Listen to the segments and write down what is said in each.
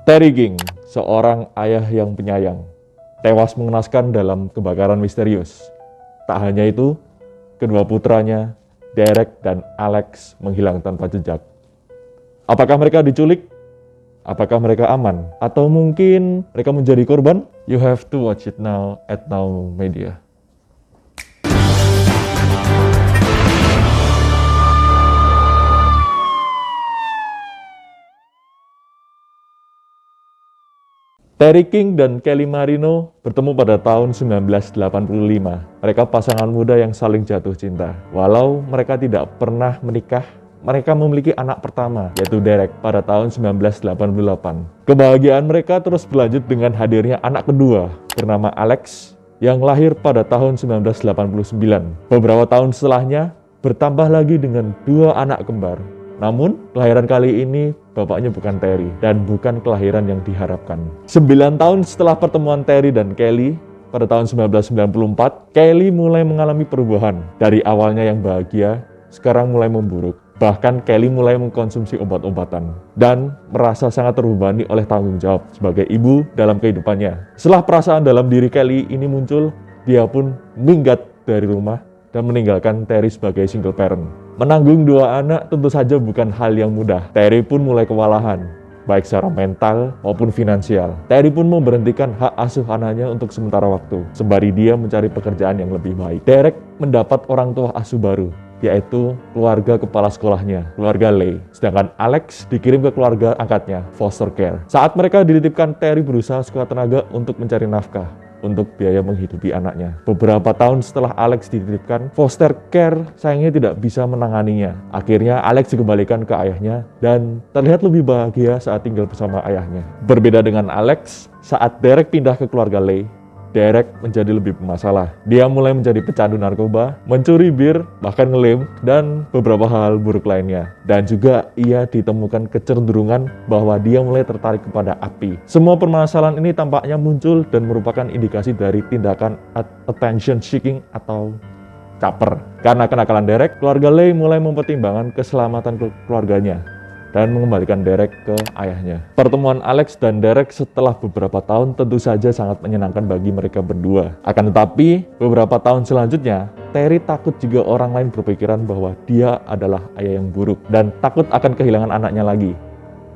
Terry King, seorang ayah yang penyayang, tewas mengenaskan dalam kebakaran misterius. Tak hanya itu, kedua putranya, Derek dan Alex, menghilang tanpa jejak. Apakah mereka diculik? Apakah mereka aman? Atau mungkin mereka menjadi korban? You have to watch it now at Now Media. Terry King dan Kelly Marino bertemu pada tahun 1985. Mereka pasangan muda yang saling jatuh cinta. Walau mereka tidak pernah menikah, mereka memiliki anak pertama, yaitu Derek, pada tahun 1988. Kebahagiaan mereka terus berlanjut dengan hadirnya anak kedua, bernama Alex, yang lahir pada tahun 1989. Beberapa tahun setelahnya, bertambah lagi dengan dua anak kembar. Namun, kelahiran kali ini bapaknya bukan Terry dan bukan kelahiran yang diharapkan. 9 tahun setelah pertemuan Terry dan Kelly, pada tahun 1994, Kelly mulai mengalami perubahan. Dari awalnya yang bahagia, sekarang mulai memburuk. Bahkan Kelly mulai mengkonsumsi obat-obatan dan merasa sangat terbebani oleh tanggung jawab sebagai ibu dalam kehidupannya. Setelah perasaan dalam diri Kelly ini muncul, dia pun minggat dari rumah dan meninggalkan Terry sebagai single parent. Menanggung dua anak tentu saja bukan hal yang mudah. Terry pun mulai kewalahan, baik secara mental maupun finansial. Terry pun memberhentikan hak asuh anaknya untuk sementara waktu, sembari dia mencari pekerjaan yang lebih baik. Derek mendapat orang tua asuh baru, yaitu keluarga kepala sekolahnya, keluarga Leigh. Sedangkan Alex dikirim ke keluarga angkatnya, foster care. Saat mereka dititipkan, Terry berusaha sekuat tenaga untuk mencari nafkah untuk biaya menghidupi anaknya. Beberapa tahun setelah Alex dititipkan, foster care sayangnya tidak bisa menanganinya. Akhirnya Alex dikembalikan ke ayahnya dan terlihat lebih bahagia saat tinggal bersama ayahnya. Berbeda dengan Alex, saat Derek pindah ke keluarga Leigh, Derek menjadi lebih bermasalah. Dia mulai menjadi pecandu narkoba, mencuri bir, bahkan ngelem, dan beberapa hal buruk lainnya. Dan juga ia ditemukan kecenderungan bahwa dia mulai tertarik kepada api. Semua permasalahan ini tampaknya muncul dan merupakan indikasi dari tindakan attention seeking atau caper. Karena kenakalan Derek, keluarga Leigh mulai mempertimbangkan keselamatan keluarganya dan mengembalikan Derek ke ayahnya. Pertemuan Alex dan Derek setelah beberapa tahun tentu saja sangat menyenangkan bagi mereka berdua. Akan tetapi, beberapa tahun selanjutnya, Terry takut jika orang lain berpikiran bahwa dia adalah ayah yang buruk dan takut akan kehilangan anaknya lagi.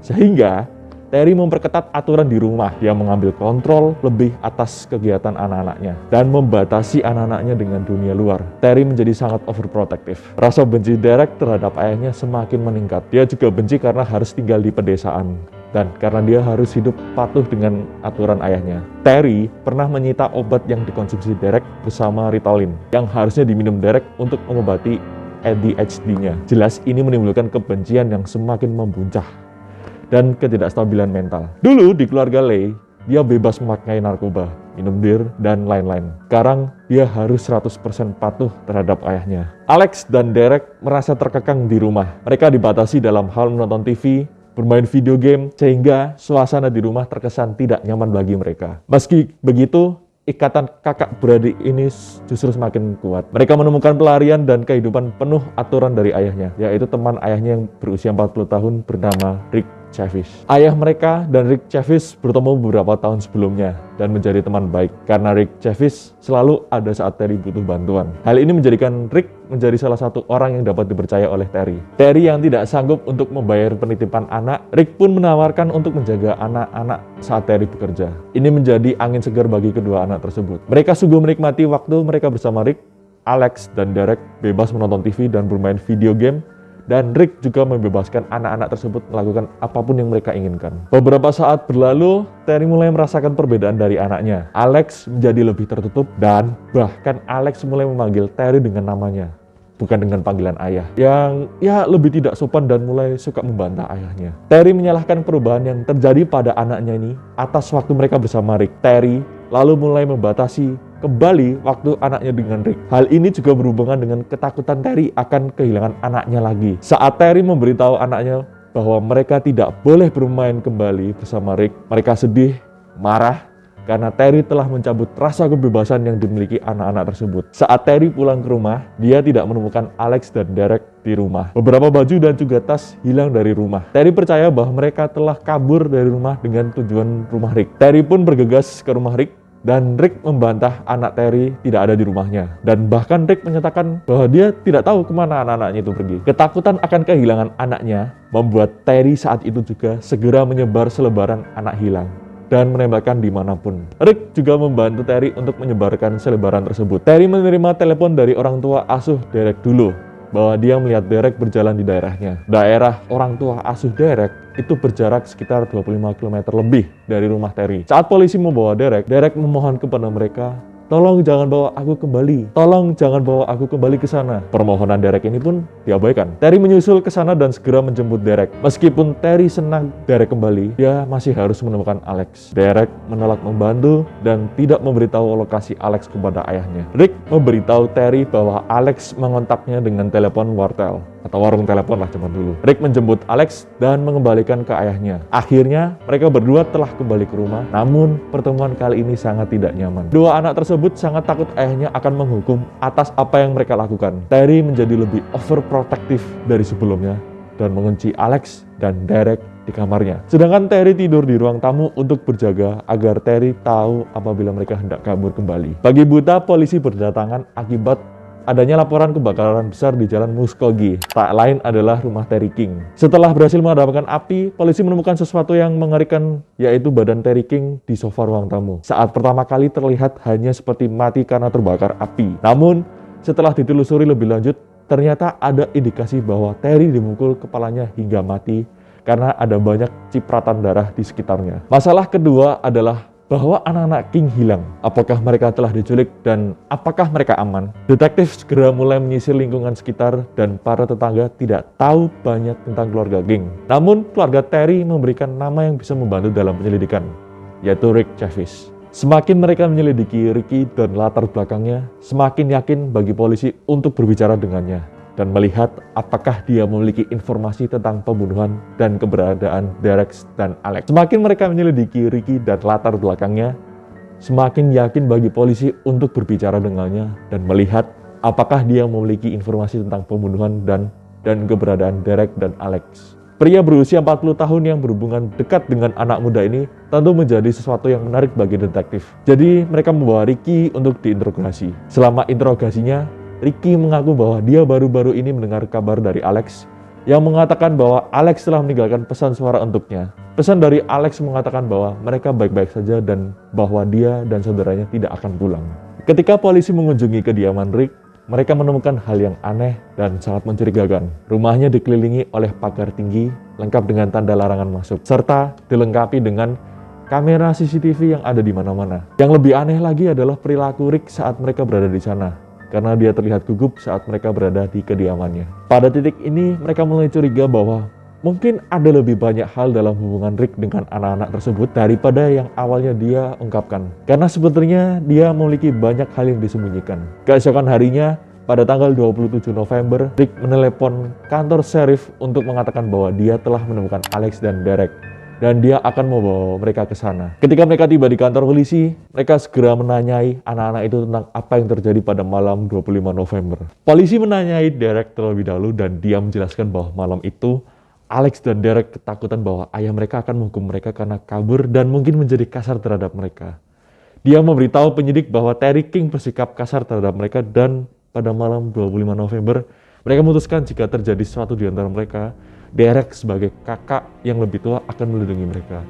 Sehingga, Terry memperketat aturan di rumah. Dia mengambil kontrol lebih atas kegiatan anak-anaknya dan membatasi anak-anaknya dengan dunia luar. Terry menjadi sangat overprotective. Rasa benci Derek terhadap ayahnya semakin meningkat. Dia juga benci karena harus tinggal di pedesaan dan karena dia harus hidup patuh dengan aturan ayahnya. Terry pernah menyita obat yang dikonsumsi Derek bersama Ritalin yang harusnya diminum Derek untuk mengobati ADHD-nya. Jelas ini menimbulkan kebencian yang semakin membuncah dan ketidakstabilan mental. Dulu di keluarga Leigh, dia bebas memakai narkoba, minum bir, dan lain-lain. Sekarang dia harus 100% patuh terhadap ayahnya. Alex dan Derek merasa terkekang di rumah. Mereka dibatasi dalam hal menonton TV, bermain video game, sehingga suasana di rumah terkesan tidak nyaman bagi mereka. Meski begitu, ikatan kakak beradik ini justru semakin kuat. Mereka menemukan pelarian dan kehidupan penuh aturan dari ayahnya, yaitu teman ayahnya yang berusia 40 tahun bernama Rick Chavis. Ayah mereka dan Rick Chavis bertemu beberapa tahun sebelumnya dan menjadi teman baik karena Rick Chavis selalu ada saat Terry butuh bantuan. Hal ini menjadikan Rick menjadi salah satu orang yang dapat dipercaya oleh Terry. Terry yang tidak sanggup untuk membayar penitipan anak, Rick pun menawarkan untuk menjaga anak-anak saat Terry bekerja. Ini menjadi angin segar bagi kedua anak tersebut. Mereka sungguh menikmati waktu mereka bersama Rick. Alex dan Derek bebas menonton TV dan bermain video game, dan Rick juga membebaskan anak-anak tersebut melakukan apapun yang mereka inginkan. Beberapa saat berlalu, Terry mulai merasakan perbedaan dari anaknya. Alex menjadi lebih tertutup dan bahkan Alex mulai memanggil Terry dengan namanya, bukan dengan panggilan ayah, yang lebih tidak sopan dan mulai suka membantah ayahnya. Terry menyalahkan perubahan yang terjadi pada anaknya ini atas waktu mereka bersama Rick. Terry lalu mulai membatasi kembali waktu anaknya dengan Rick. Hal ini juga berhubungan dengan ketakutan Terry akan kehilangan anaknya lagi. Saat Terry memberitahu anaknya bahwa mereka tidak boleh bermain kembali bersama Rick, mereka sedih, marah, karena Terry telah mencabut rasa kebebasan yang dimiliki anak-anak tersebut. Saat Terry pulang ke rumah, dia tidak menemukan Alex dan Derek di rumah. Beberapa baju dan juga tas hilang dari rumah. Terry percaya bahwa mereka telah kabur dari rumah dengan tujuan rumah Rick. Terry pun bergegas ke rumah Rick dan Rick membantah anak Terry tidak ada di rumahnya. Dan bahkan Rick menyatakan bahwa dia tidak tahu kemana anak-anaknya itu pergi. Ketakutan akan kehilangan anaknya membuat Terry saat itu juga segera menyebar selebaran anak hilang dan menembakkan dimanapun. Rick juga membantu Terry untuk menyebarkan selebaran tersebut. Terry menerima telepon dari orang tua asuh Derek dulu, bahwa dia melihat Derek berjalan di daerahnya. Daerah orang tua asuh Derek itu berjarak sekitar 25 km lebih dari rumah Terry. Saat polisi membawa Derek memohon kepada mereka, tolong jangan bawa aku kembali. Tolong jangan bawa aku kembali ke sana. Permohonan Derek ini pun diabaikan. Terry menyusul ke sana dan segera menjemput Derek. Meskipun Terry senang Derek kembali, dia masih harus menemukan Alex. Derek menolak membantu dan tidak memberitahu lokasi Alex kepada ayahnya. Rick memberitahu Terry bahwa Alex mengontaknya dengan telepon wartel atau warung telepon lah zaman dulu. Rick menjemput Alex dan mengembalikan ke ayahnya. Akhirnya mereka berdua telah kembali ke rumah, namun pertemuan kali ini sangat tidak nyaman. Dua anak tersebut sangat takut ayahnya akan menghukum atas apa yang mereka lakukan. Terry menjadi lebih overprotective dari sebelumnya dan mengunci Alex dan Derek di kamarnya. Sedangkan Terry tidur di ruang tamu untuk berjaga agar Terry tahu apabila mereka hendak kabur kembali. Pagi buta, polisi berdatangan akibat adanya laporan kebakaran besar di Jalan Muskogee. Tak lain adalah rumah Terry King. Setelah berhasil memadamkan api, polisi menemukan sesuatu yang mengerikan, yaitu badan Terry King di sofa ruang tamu. Saat pertama kali terlihat hanya seperti mati karena terbakar api. Namun, setelah ditelusuri lebih lanjut, ternyata ada indikasi bahwa Terry dipukul kepalanya hingga mati karena ada banyak cipratan darah di sekitarnya. Masalah kedua adalah bahwa anak-anak King hilang. Apakah mereka telah diculik dan apakah mereka aman? Detektif segera mulai menyisir lingkungan sekitar dan para tetangga tidak tahu banyak tentang keluarga King. Namun keluarga Terry memberikan nama yang bisa membantu dalam penyelidikan, yaitu Rick Chavis. Semakin mereka menyelidiki Ricky dan latar belakangnya, semakin yakin bagi polisi untuk berbicara dengannya dan melihat apakah dia memiliki informasi tentang pembunuhan dan keberadaan Derek dan Alex. Semakin mereka menyelidiki Ricky dan latar belakangnya, semakin yakin bagi polisi untuk berbicara dengannya dan melihat apakah dia memiliki informasi tentang pembunuhan dan keberadaan Derek dan Alex. Pria berusia 40 tahun yang berhubungan dekat dengan anak muda ini tentu menjadi sesuatu yang menarik bagi detektif. Jadi mereka membawa Ricky untuk diinterogasi. Selama interogasinya, Ricky mengaku bahwa dia baru-baru ini mendengar kabar dari Alex yang mengatakan bahwa Alex telah meninggalkan pesan suara untuknya. Pesan dari Alex mengatakan bahwa mereka baik-baik saja dan bahwa dia dan saudaranya tidak akan pulang. Ketika polisi mengunjungi kediaman Rick, mereka menemukan hal yang aneh dan sangat mencurigakan. Rumahnya dikelilingi oleh pagar tinggi lengkap dengan tanda larangan masuk, serta dilengkapi dengan kamera CCTV yang ada di mana-mana. Yang lebih aneh lagi adalah perilaku Rick saat mereka berada di sana, karena dia terlihat gugup saat mereka berada di kediamannya. Pada titik ini, mereka mulai curiga bahwa mungkin ada lebih banyak hal dalam hubungan Rick dengan anak-anak tersebut daripada yang awalnya dia ungkapkan. Karena sebenarnya dia memiliki banyak hal yang disembunyikan. Keesokan harinya, pada tanggal 27 November, Rick menelepon kantor sheriff untuk mengatakan bahwa dia telah menemukan Alex dan Derek, dan dia akan membawa mereka ke sana. Ketika mereka tiba di kantor polisi, mereka segera menanyai anak-anak itu tentang apa yang terjadi pada malam 25 November. Polisi menanyai Derek terlebih dahulu dan dia menjelaskan bahwa malam itu Alex dan Derek ketakutan bahwa ayah mereka akan menghukum mereka karena kabur dan mungkin menjadi kasar terhadap mereka. Dia memberitahu penyidik bahwa Terry King bersikap kasar terhadap mereka dan pada malam 25 November, mereka memutuskan jika terjadi sesuatu di antara mereka, Derek sebagai kakak yang lebih tua akan melindungi mereka.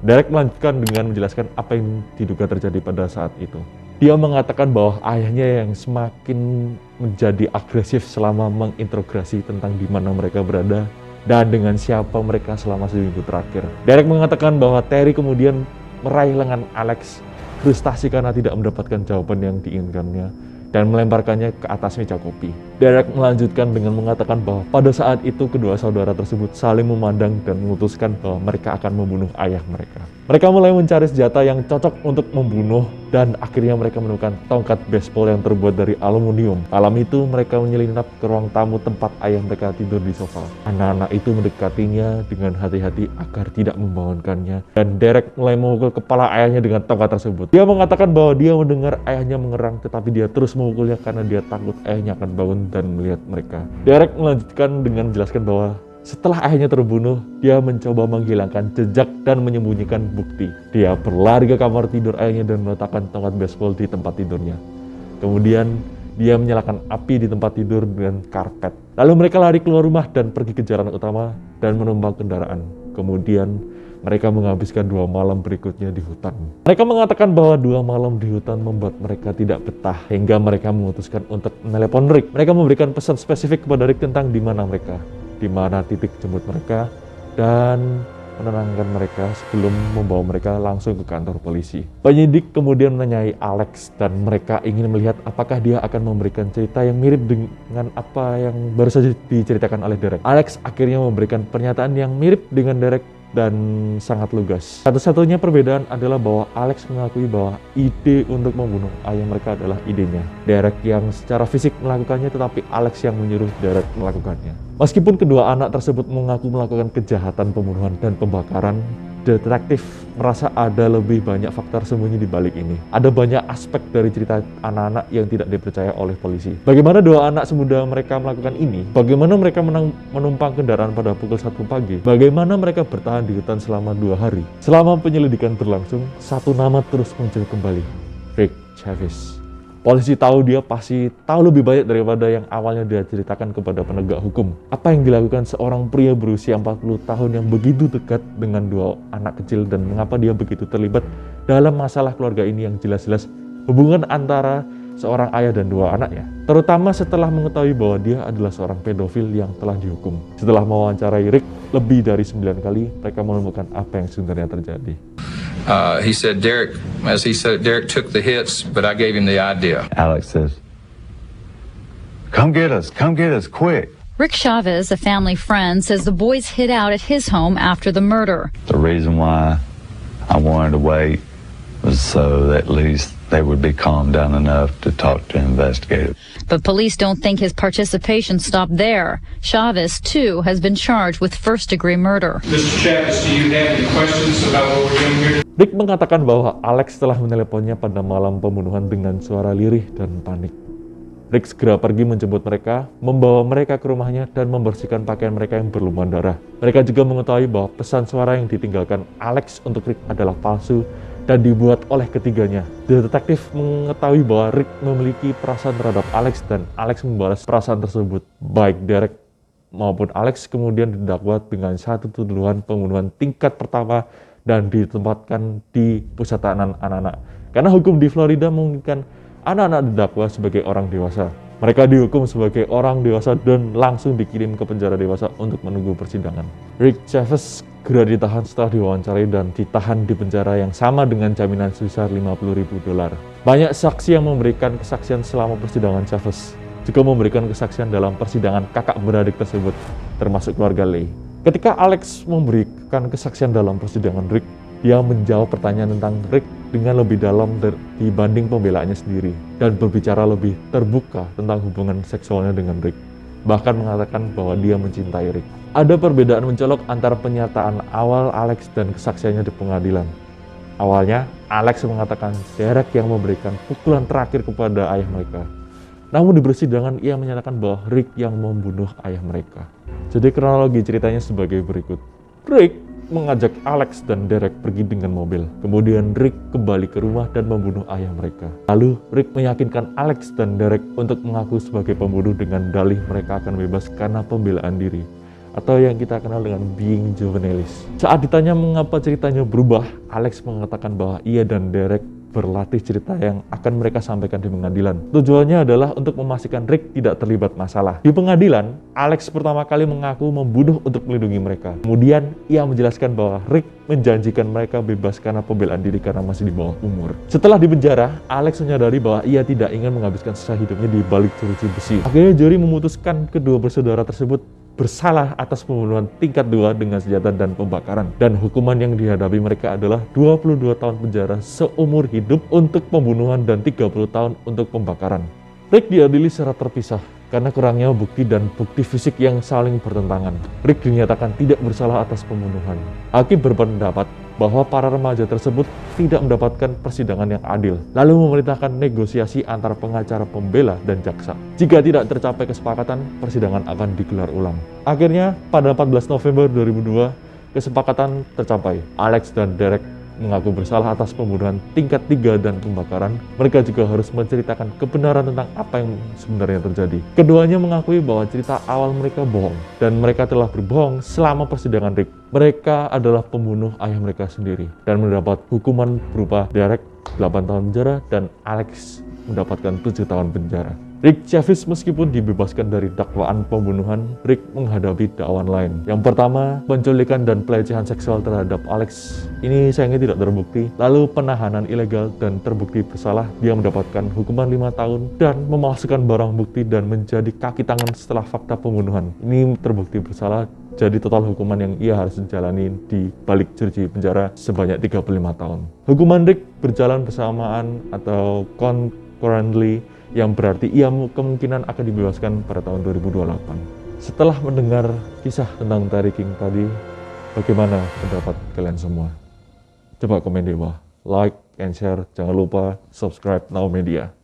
Derek melanjutkan dengan menjelaskan apa yang diduga terjadi pada saat itu. Dia mengatakan bahwa ayahnya yang semakin menjadi agresif selama menginterogasi tentang di mana mereka berada dan dengan siapa mereka selama seminggu terakhir. Derek mengatakan bahwa Terry kemudian meraih lengan Alex, frustasi karena tidak mendapatkan jawaban yang diinginkannya, dan melemparkannya ke atas meja kopi. Derek melanjutkan dengan mengatakan bahwa pada saat itu kedua saudara tersebut saling memandang dan memutuskan bahwa mereka akan membunuh ayah mereka. Mereka mulai mencari senjata yang cocok untuk membunuh dan akhirnya mereka menemukan tongkat baseball yang terbuat dari aluminium. Malam itu mereka menyelinap ke ruang tamu tempat ayah mereka tidur di sofa. Anak-anak itu mendekatinya dengan hati-hati agar tidak membangunkannya dan Derek mulai memukul kepala ayahnya dengan tongkat tersebut. Dia mengatakan bahwa dia mendengar ayahnya mengerang tetapi dia terus memukulnya karena dia takut ayahnya akan bangun depan dan melihat mereka. Derek melanjutkan dengan menjelaskan bahwa setelah ayahnya terbunuh, dia mencoba menghilangkan jejak dan menyembunyikan bukti. Dia berlari ke kamar tidur ayahnya dan meletakkan tongkat baseball di tempat tidurnya. Kemudian dia menyalakan api di tempat tidur dengan karpet. Lalu mereka lari keluar rumah dan pergi ke jalan utama dan menumpang kendaraan. Kemudian mereka menghabiskan 2 malam berikutnya di hutan. Mereka mengatakan bahwa 2 malam di hutan membuat mereka tidak betah, hingga mereka memutuskan untuk menelepon Rick. Mereka memberikan pesan spesifik kepada Rick tentang di mana titik jemput mereka, dan menenangkan mereka sebelum membawa mereka langsung ke kantor polisi. Penyidik kemudian menanyai Alex dan mereka ingin melihat apakah dia akan memberikan cerita yang mirip dengan apa yang baru saja diceritakan oleh Derek. Alex akhirnya memberikan pernyataan yang mirip dengan Derek dan sangat lugas. Satu-satunya perbedaan adalah bahwa Alex mengakui bahwa ide untuk membunuh ayah mereka adalah idenya Derek yang secara fisik melakukannya, tetapi Alex yang menyuruh Derek melakukannya. Meskipun kedua anak tersebut mengaku melakukan kejahatan pembunuhan dan pembakaran, detektif merasa ada lebih banyak faktor sembunyi di balik ini. Ada banyak aspek dari cerita anak-anak yang tidak dipercaya oleh polisi. Bagaimana 2 anak semuda mereka melakukan ini? Bagaimana mereka menumpang kendaraan pada pukul 1 pagi? Bagaimana mereka bertahan di hutan selama 2 hari? Selama penyelidikan berlangsung, satu nama terus muncul kembali. Rick Chavez. Polisi tahu dia pasti tahu lebih banyak daripada yang awalnya dia ceritakan kepada penegak hukum. Apa yang dilakukan seorang pria berusia 40 tahun yang begitu dekat dengan 2 anak kecil, dan mengapa dia begitu terlibat dalam masalah keluarga ini yang jelas-jelas hubungan antara seorang ayah dan 2 anaknya. Terutama setelah mengetahui bahwa dia adalah seorang pedofil yang telah dihukum. Setelah mewawancarai Rick lebih dari 9 kali, mereka menemukan apa yang sebenarnya terjadi. He said Derek took the hits, but I gave him the idea. Alex says, come get us, quick. Rick Chavez, a family friend, says the boys hid out at his home after the murder. The reason why I wanted to wait was so that at least they would be calmed down enough to talk to investigators. But police don't think his participation stopped there. Chavez, too, has been charged with first-degree murder. Mr. Chavez, do you have any questions about what we're doing here? Rick mengatakan bahwa Alex telah meneleponnya pada malam pembunuhan dengan suara lirih dan panik. Rick segera pergi menjemput mereka, membawa mereka ke rumahnya, dan membersihkan pakaian mereka yang berlumuran darah. Mereka juga mengetahui bahwa pesan suara yang ditinggalkan Alex untuk Rick adalah palsu dan dibuat oleh ketiganya. Detektif mengetahui bahwa Rick memiliki perasaan terhadap Alex dan Alex membalas perasaan tersebut. Baik Derek maupun Alex kemudian didakwa dengan satu tuduhan pembunuhan tingkat pertama dan ditempatkan di pusat tahanan anak-anak. Karena hukum di Florida memungkinkan anak-anak didakwa sebagai orang dewasa. Mereka dihukum sebagai orang dewasa dan langsung dikirim ke penjara dewasa untuk menunggu persidangan. Rick Chavez segera ditahan setelah diwawancarai dan ditahan di penjara yang sama dengan jaminan sebesar $50.000. Banyak saksi yang memberikan kesaksian selama persidangan Chavez juga memberikan kesaksian dalam persidangan kakak beradik tersebut, termasuk keluarga Lee. Ketika Alex memberikan kesaksian dalam persidangan Rick, dia menjawab pertanyaan tentang Rick dengan lebih dalam dibanding pembelaannya sendiri dan berbicara lebih terbuka tentang hubungan seksualnya dengan Rick. Bahkan mengatakan bahwa dia mencintai Rick. Ada perbedaan mencolok antara pernyataan awal Alex dan kesaksiannya di pengadilan. Awalnya, Alex mengatakan Derek yang memberikan pukulan terakhir kepada ayah mereka. Namun di persidangan ia menyatakan bahwa Rick yang membunuh ayah mereka. Jadi kronologi ceritanya sebagai berikut. Rick mengajak Alex dan Derek pergi dengan mobil. Kemudian Rick kembali ke rumah dan membunuh ayah mereka. Lalu Rick meyakinkan Alex dan Derek untuk mengaku sebagai pembunuh dengan dalih mereka akan bebas karena pembelaan diri, atau yang kita kenal dengan being juvenilis. Saat ditanya mengapa ceritanya berubah, Alex mengatakan bahwa ia dan Derek berlatih cerita yang akan mereka sampaikan di pengadilan. Tujuannya adalah untuk memastikan Rick tidak terlibat masalah. Di pengadilan, Alex pertama kali mengaku membunuh untuk melindungi mereka. Kemudian, ia menjelaskan bahwa Rick menjanjikan mereka bebas karena pembelaan diri karena masih di bawah umur. Setelah di penjara, Alex menyadari bahwa ia tidak ingin menghabiskan sisa hidupnya di balik jeruji besi. Akhirnya juri memutuskan kedua bersaudara tersebut bersalah atas pembunuhan tingkat 2 dengan senjata dan pembakaran. Dan hukuman yang dihadapi mereka adalah 22 tahun penjara seumur hidup untuk pembunuhan dan 30 tahun untuk pembakaran. Rick diadili secara terpisah karena kurangnya bukti dan bukti fisik yang saling bertentangan. Rick dinyatakan tidak bersalah atas pembunuhan. Hakim berpendapat bahwa para remaja tersebut tidak mendapatkan persidangan yang adil, lalu memerintahkan negosiasi antara pengacara pembela dan jaksa. Jika tidak tercapai kesepakatan, persidangan akan digelar ulang. Akhirnya, pada 14 November 2002, kesepakatan tercapai. Alex dan Derek mengaku bersalah atas pembunuhan tingkat 3 dan pembakaran. Mereka juga harus menceritakan kebenaran tentang apa yang sebenarnya terjadi. Keduanya mengakui bahwa cerita awal mereka bohong, dan mereka telah berbohong selama persidangan Rick. Mereka adalah pembunuh ayah mereka sendiri, dan mendapat hukuman berupa Derek 8 tahun penjara dan Alex mendapatkan 7 tahun penjara. Rick Chavis meskipun dibebaskan dari dakwaan pembunuhan, Rick menghadapi dakwaan lain. Yang pertama, penculikan dan pelecehan seksual terhadap Alex. Ini sayangnya tidak terbukti. Lalu penahanan ilegal dan terbukti bersalah, dia mendapatkan hukuman 5 tahun dan memalsukan barang bukti dan menjadi kaki tangan setelah fakta pembunuhan. Ini terbukti bersalah, jadi total hukuman yang ia harus menjalani di balik jeruji penjara sebanyak 35 tahun. Hukuman Rick berjalan bersamaan atau concurrently, yang berarti ia kemungkinan akan dibebaskan pada tahun 2028. Setelah mendengar kisah tentang Terry King tadi, bagaimana pendapat kalian semua? Coba komen di bawah, like and share, jangan lupa subscribe Now Media.